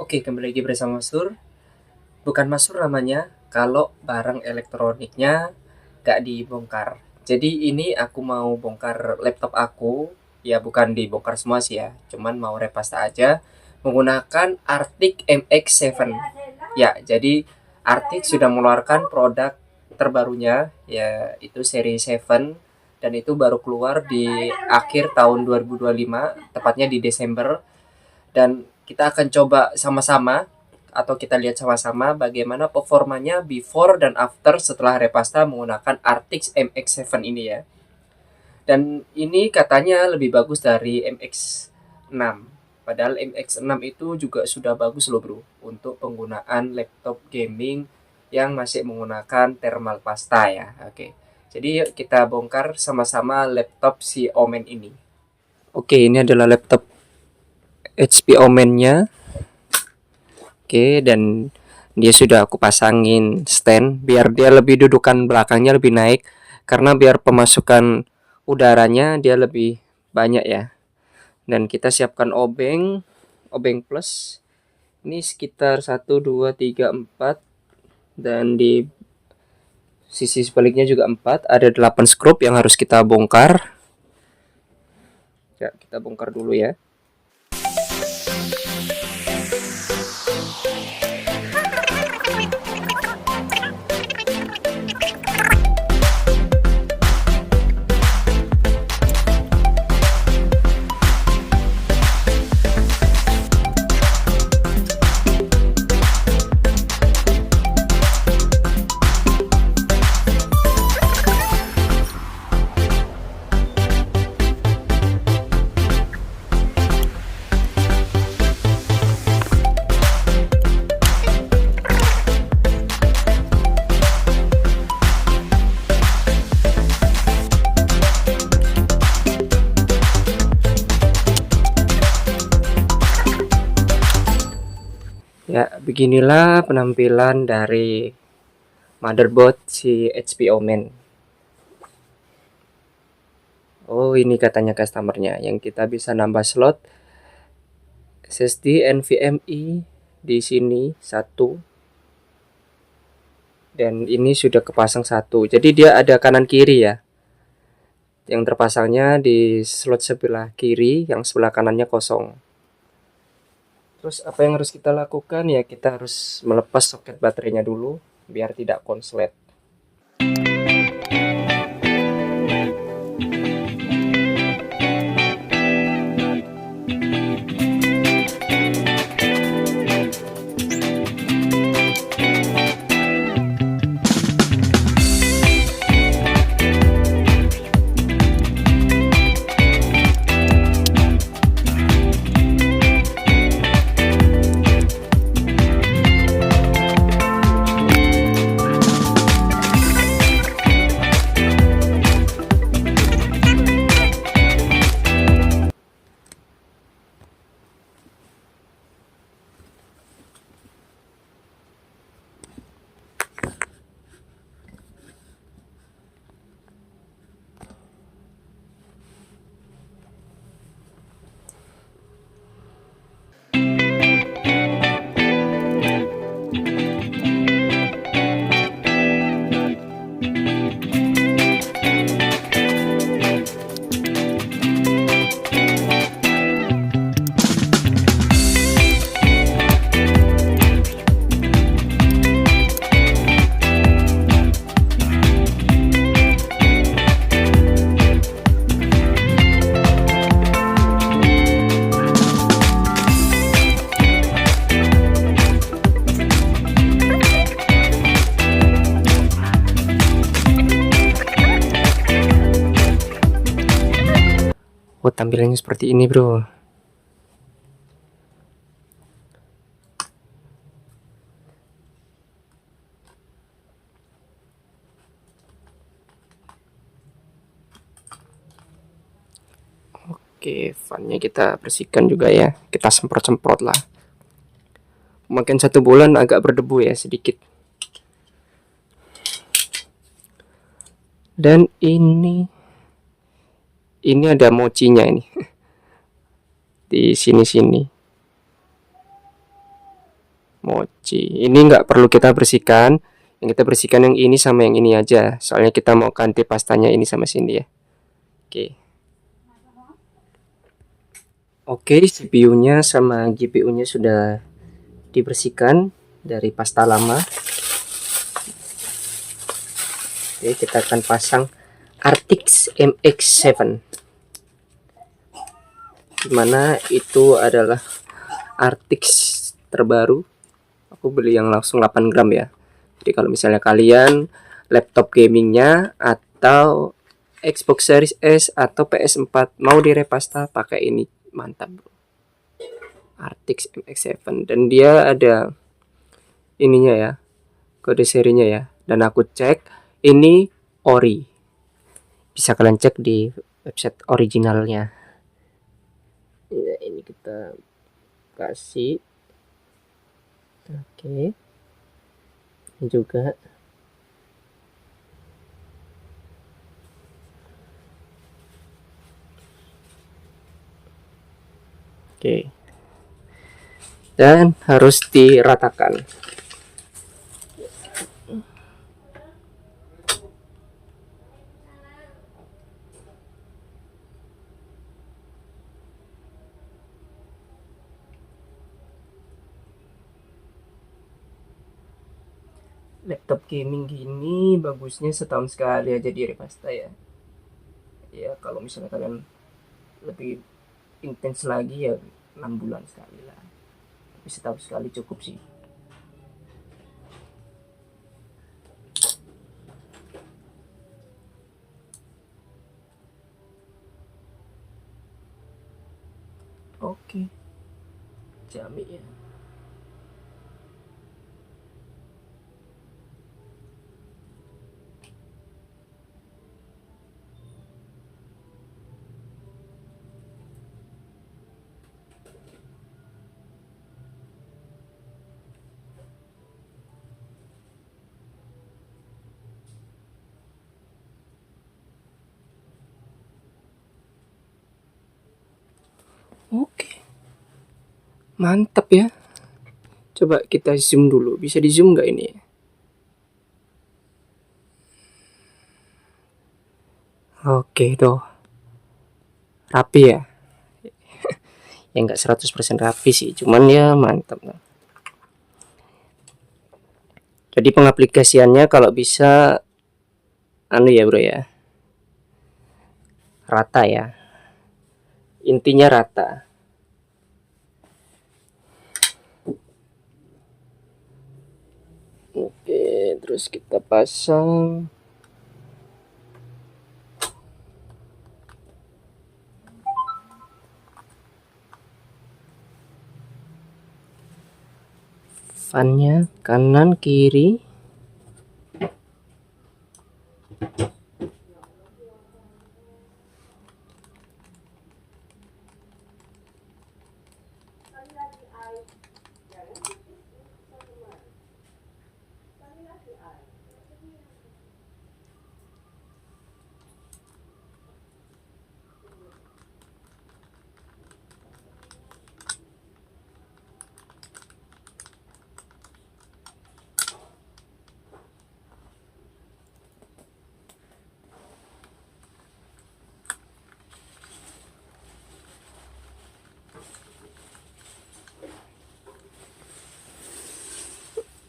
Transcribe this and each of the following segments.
Oke, kembali lagi bersama Mas Sur. Bukan Mas Sur namanya kalau barang elektroniknya gak dibongkar. Jadi ini aku mau bongkar laptop aku. Ya bukan dibongkar semua sih ya, cuman mau repasta aja menggunakan Arctic MX7. Ya, jadi Arctic sudah mengeluarkan produk terbarunya, yaitu seri 7, dan itu baru keluar di akhir tahun 2025, tepatnya di Desember. Dan kita akan coba sama-sama, atau kita lihat sama-sama bagaimana performanya before dan after setelah repasta menggunakan RTX MX7 ini ya. Dan ini katanya lebih bagus dari MX6. Padahal MX6 itu juga sudah bagus loh bro untuk penggunaan laptop gaming yang masih menggunakan thermal pasta ya. Oke. Jadi yuk kita bongkar sama-sama laptop si Omen ini. Oke, ini adalah laptop HP Omen-nya. Oke, dan dia sudah aku pasangin stand biar dia lebih dudukan belakangnya lebih naik, karena biar pemasukan udaranya dia lebih banyak ya. Dan kita siapkan obeng plus. Ini sekitar 1 2 3 4, dan di sisi sebaliknya juga 4. Ada 8 skrup yang harus kita bongkar. Ya, kita bongkar dulu ya. Ya, beginilah penampilan dari motherboard si HP Omen. Oh, ini katanya customernya yang kita bisa nambah slot SSD NVMe di sini 1, dan ini sudah kepasang 1. Jadi dia ada kanan kiri ya. Yang terpasangnya di slot sebelah kiri, yang sebelah kanannya kosong. Terus apa yang harus kita lakukan ya, kita harus melepas soket baterainya dulu biar tidak konslet. Oh, tampilannya seperti ini bro. Oke, fannya kita bersihkan juga ya. Kita semprot-semprot lah. Makin 1 bulan agak berdebu ya sedikit. Dan ini ada mochinya ini di sini-sini. Mochi. Ini nggak perlu kita bersihkan. Yang kita bersihkan yang ini sama yang ini aja. Soalnya kita mau ganti pastanya ini sama sini ya. Oke. Oke, CPU-nya sama GPU-nya sudah dibersihkan dari pasta lama. Oke, kita akan pasang RTX MX7. Dimana itu adalah RTX terbaru. Aku beli yang langsung 8 gram ya. Jadi kalau misalnya kalian laptop gamingnya atau Xbox Series S atau PS4 mau direpasta, pakai ini, mantap bro. RTX MX7 dan dia ada ininya ya, kode serinya ya, dan aku cek ini ori, bisa kalian cek di website originalnya ya. Ini kita kasih, oke, ini juga oke, dan harus diratakan. Laptop gaming gini bagusnya setahun sekali aja di repasta ya. Ya kalau misalnya kalian lebih intens lagi ya 6 bulan sekali lah. Tapi setahun sekali cukup sih. Oke, jamin ya. Oke, mantap ya. Coba kita zoom dulu. Bisa di zoom nggak ini? Oke tuh, rapi ya. Ya nggak 100% rapi sih, cuman ya mantap. Jadi pengaplikasiannya kalau bisa anu ya bro ya, rata ya. Intinya rata. Oke, terus kita pasang. Fannya kanan kiri.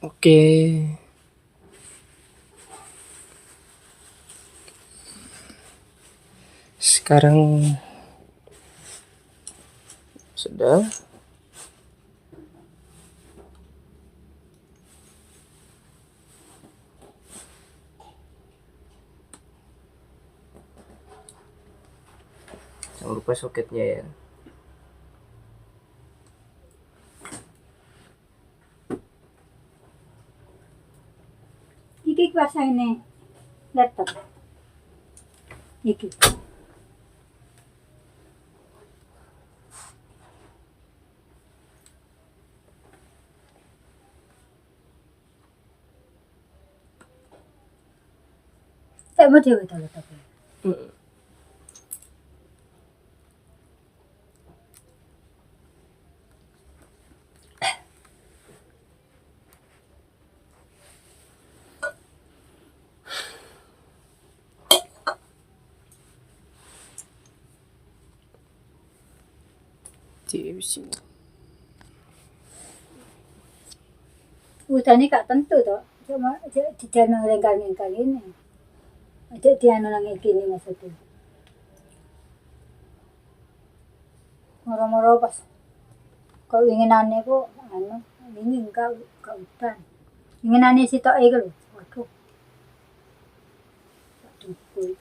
Oke. Sekarang sudah. Jangan lupa soketnya ya. Iki kuasaine laptop. Iki. Saya mau dewe ta laptop. TFC. Utane gak tentu toh. Cuma di dalam rengkal-rengkal ini. Aja dia nang gini maksudnya. Moro-moro pas kalau inginannya kok ingin kau hutan. Inginannya si tok iku lho. Waduh. Waduh.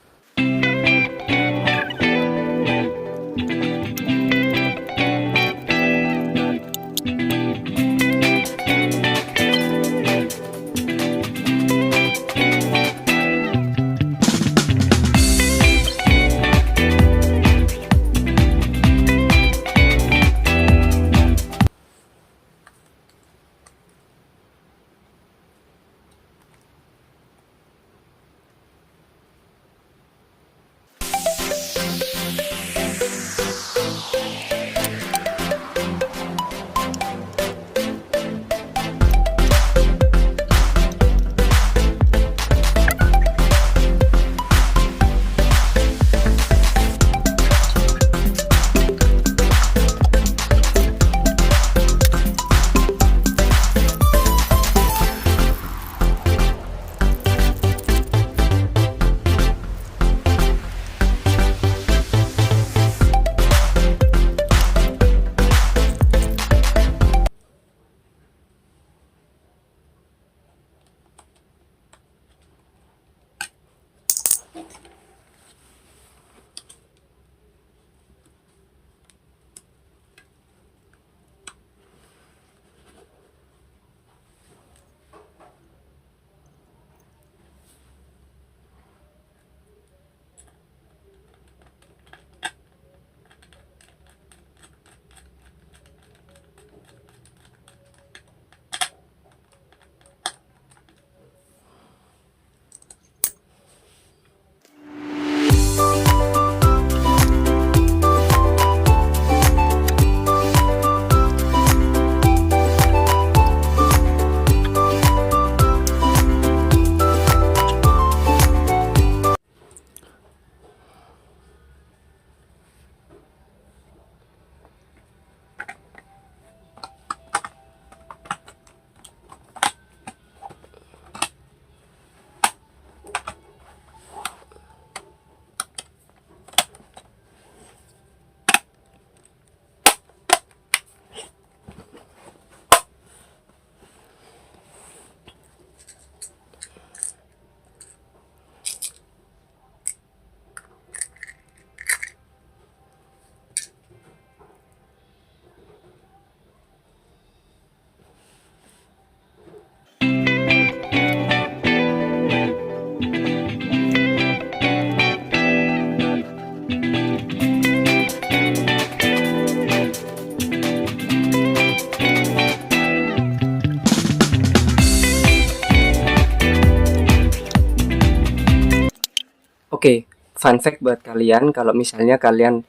Oke, fun fact buat kalian, kalau misalnya kalian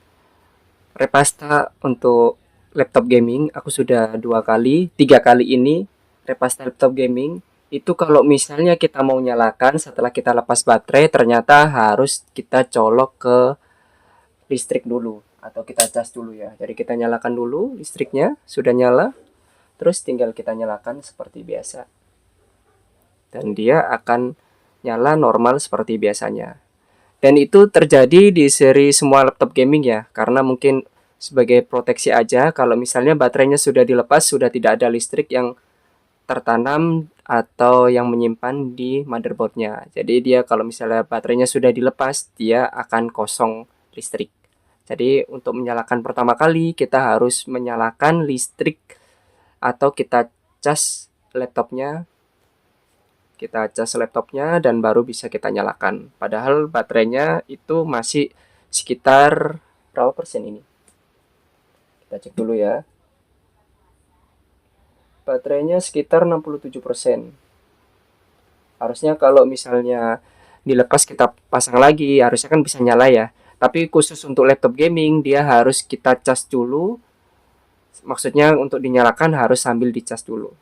repasta untuk laptop gaming, aku sudah 2 kali, 3 kali ini repasta laptop gaming. Itu kalau misalnya kita mau nyalakan setelah kita lepas baterai, ternyata harus kita colok ke listrik dulu atau kita cas dulu ya. Jadi kita nyalakan dulu listriknya, sudah nyala, terus tinggal kita nyalakan seperti biasa. Dan dia akan nyala normal seperti biasanya. Dan itu terjadi di seri semua laptop gaming ya, karena mungkin sebagai proteksi aja kalau misalnya baterainya sudah dilepas, sudah tidak ada listrik yang tertanam atau yang menyimpan di motherboardnya. Jadi dia kalau misalnya baterainya sudah dilepas, dia akan kosong listrik. Jadi untuk menyalakan pertama kali, kita harus menyalakan listrik atau kita cas laptopnya, dan baru bisa kita nyalakan. Padahal baterainya itu masih sekitar berapa persen ini? Kita cek dulu ya. Baterainya sekitar 67%. Harusnya kalau misalnya dilepas kita pasang lagi, harusnya kan bisa nyala ya. Tapi khusus untuk laptop gaming, dia harus kita cas dulu. Maksudnya untuk dinyalakan harus sambil dicas dulu.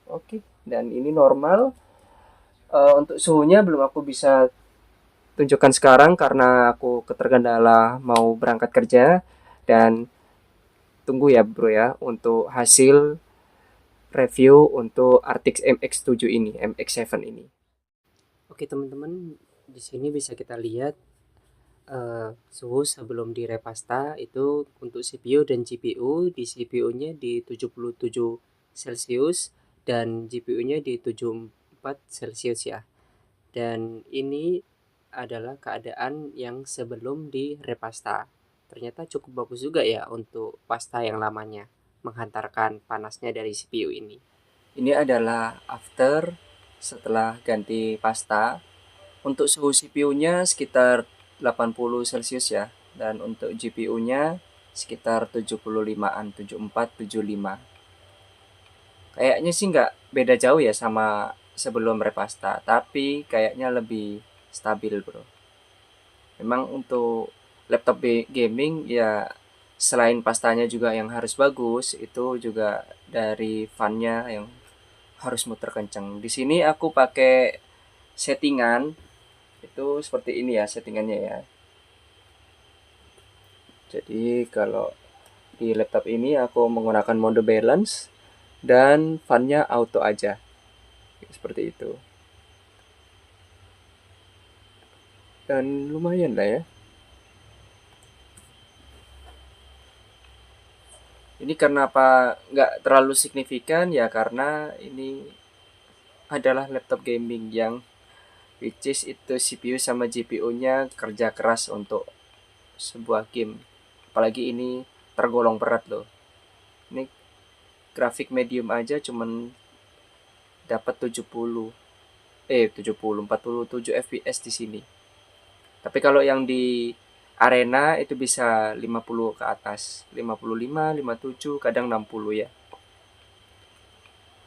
Oke, dan ini normal. Untuk suhunya belum aku bisa tunjukkan sekarang karena aku keterkendala mau berangkat kerja, dan tunggu ya bro ya untuk hasil review untuk RTX MX7 ini, MX7 ini. Oke teman-teman, di sini bisa kita lihat suhu sebelum di repasta itu untuk CPU dan GPU. Di CPU-nya di 77 Celcius dan GPU-nya di 74 Celcius ya. Dan ini adalah keadaan yang sebelum di repasta. Ternyata cukup bagus juga ya untuk pasta yang lamanya menghantarkan panasnya dari CPU ini. Ini adalah after setelah ganti pasta. Untuk suhu CPU-nya sekitar 80 Celcius ya, dan untuk GPU-nya sekitar 75-an, 74, 75. Kayaknya sih nggak beda jauh ya sama sebelum repasta, tapi kayaknya lebih stabil bro. Memang untuk laptop gaming ya selain pastanya juga yang harus bagus, itu juga dari fan-nya yang harus muter kenceng. Di sini aku pakai settingan itu seperti ini ya settingannya ya. Jadi kalau di laptop ini aku menggunakan mode balance dan fan-nya auto aja. Seperti itu. Dan lumayan lah ya. Ini kenapa nggak terlalu signifikan ya karena ini adalah laptop gaming yang which is itu CPU sama GPU-nya kerja keras untuk sebuah game. Apalagi ini tergolong berat loh. Ini grafik medium aja cuman dapat 47 fps di sini. Tapi kalau yang di arena itu bisa 50 ke atas, 55, 57, kadang 60 ya.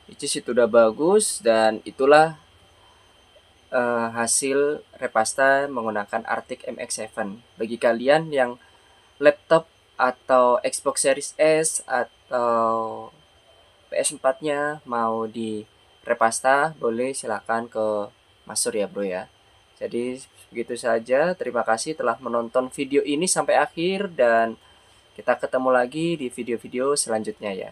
Which is itu udah bagus dan itulah hasil repasta menggunakan RTX MX7. Bagi kalian yang laptop atau Xbox Series S atau PS4-nya mau di repasta, boleh silakan ke Masur ya bro ya. Jadi begitu saja, terima kasih telah menonton video ini sampai akhir dan kita ketemu lagi di video-video selanjutnya ya.